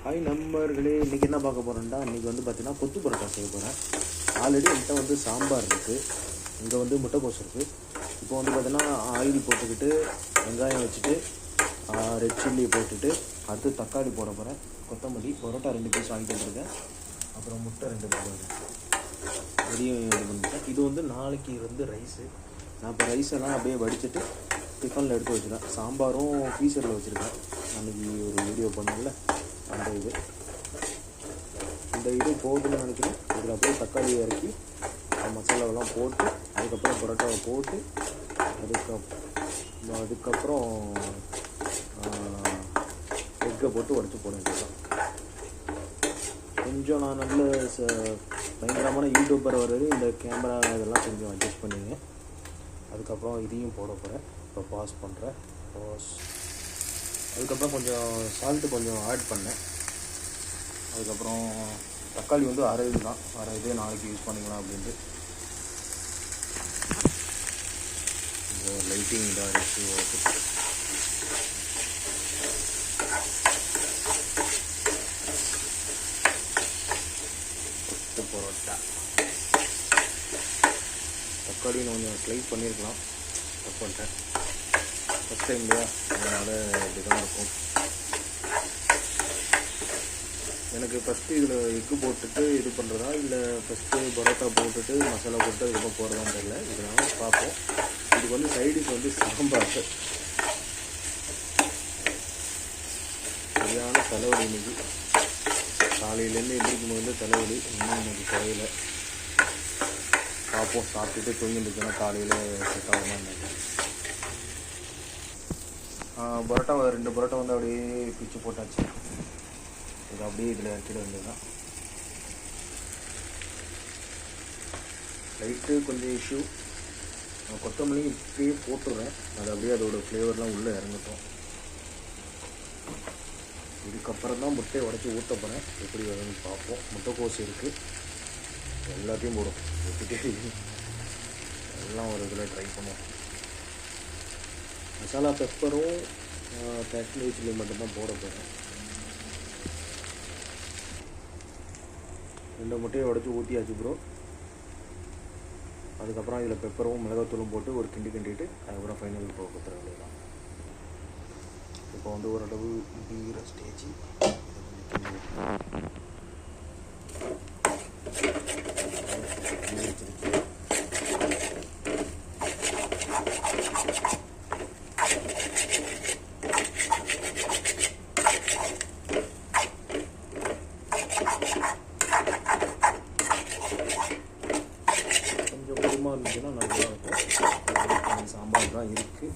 Hi நண்பர்களே, இன்றைக்கி என்ன பார்க்க போகிறோம்னா, இன்றைக்கி வந்து பார்த்திங்கன்னா கொத்து பரோட்டா செய்ய போகிறேன். ஆல்ரெடி என்கிட்ட வந்து சாம்பார் இருக்குது, இங்கே வந்து முட்டைக்கோஸ் இருக்குது. இப்போ வந்து பார்த்திங்கன்னா ஆயில் போட்டுக்கிட்டு வெங்காயம் வச்சுட்டு ரெட் சில்லி போட்டுட்டு அடுத்து தக்காளி போட போகிறேன். கொத்தமல்லி, பரோட்டா 2 பீஸ் வாங்கிட்டு வந்துருக்கேன். அப்புறம் முட்டை 2 இதையும் இது பண்ணிட்டேன். இது வந்து நாளைக்கு வந்து ரைஸு. நான் இப்போ ரைஸெல்லாம் அப்படியே வடிச்சிட்டு டிஃபனில் எடுத்து வச்சுருக்கேன். சாம்பாரும் ஃப்ரீசரில் வச்சுருக்கேன். அன்றைக்கி ஒரு வீடியோ பண்ணல அந்த இது போதுன்னு நினைக்கிறேன். இதில் அப்படியே தக்காளி இறக்கி மசாலாவெல்லாம் போட்டு அதுக்கப்புறம் பரோட்டாவை போட்டு அதுக்கப்புறம் எக்கை போட்டு உடச்சி போட வேண்டியதான். கொஞ்சம் நான் நல்ல பயங்கரமான யூடியூபர் வர்றது இந்த கேமரா இதெல்லாம் கொஞ்சம் அட்ஜஸ்ட் பண்ணிங்க. அதுக்கப்புறம் இதையும் போட போகிறேன். இப்போ பாஸ் பண்ணுறேன். அதுக்கப்புறம் கொஞ்சம் சால்ட்டு கொஞ்சம் ஆட் பண்ணேன். அதுக்கப்புறம் தக்காளி வந்து அரை இதே நாளைக்கு யூஸ் பண்ணிக்கலாம் அப்படின்ட்டு. இந்த லைட்டிங் இதாக இருக்குது. கொத்து பரோட்டா தக்காளி நான் கொஞ்சம் ஸ்லைஸ் பண்ணியிருக்கலாம், கட் பண்ணிட்டேன். ஃபஸ்ட் டைம் இல்லையா, அதனால் இப்படி தான் இருக்கும். எனக்கு ஃபஸ்ட்டு இதில் எக்கு போட்டுட்டு இது பண்ணுறதா இல்லை ஃபஸ்ட்டு பரோட்டா போட்டுட்டு மசாலா போட்டு அதுக்கப்புறம் போகிறதான்னு தெரியல. இதனால் பார்ப்போம். இதுக்கு வந்து சைடிஷ் வந்து சாம்பார். சரியான தலைவலி இன்னைக்கு. காலையிலேருந்து எந்திரிக்கும் போது தலைவலி இன்னும் எனக்கு குறையில. பார்ப்போம், சாப்பிட்டுட்டு தூங்கிட்டுச்சுன்னா காலையில் செட் ஆகுமான்னு. பரோட்டா 2 பரோட்டா வந்து அப்படியே பிச்சு போட்டாச்சு. இது அப்படியே இதில் இறக்கிட வேண்டியதுதான். லைட்டு கொஞ்சம் இஷ்யூ. கொத்தமல்லி இப்படியே போட்டுடுறேன். அது அப்படியே அதோடய ஃப்ளேவர்லாம் உள்ளே இறங்கட்டும். இதுக்கப்புறம் தான் முட்டையை உடச்சி ஊற்ற போகிறேன். எப்படி வருதுன்னு பார்ப்போம். முட்டைக்கோஸ் இருக்குது, எல்லாத்தையும் போடும். வெஜிடேரியன் எல்லாம் ஒரு இதில் ட்ரை பண்ணுவோம். மசாலா பெப்பரும் காஷ்மீரி சில்லி மட்டும்தான் போட போகிறேன். 2 முட்டையை உடச்சி ஊற்றியாச்சு ப்ரோ. அதுக்கப்புறம் இதில் பெப்பரும் மிளகாத்தூளும் போட்டு ஒரு கிண்டிட்டு அதுக்கப்புறம் ஃபைனல் இப்போ கொடுத்துட வேண்டியதான். இப்போ வந்து ஓரளவு முடிகிற ஸ்டேஜ். இருந்துச்சுன்னா நல்லா இருக்கும். சாம்பார் தான் இருக்குது.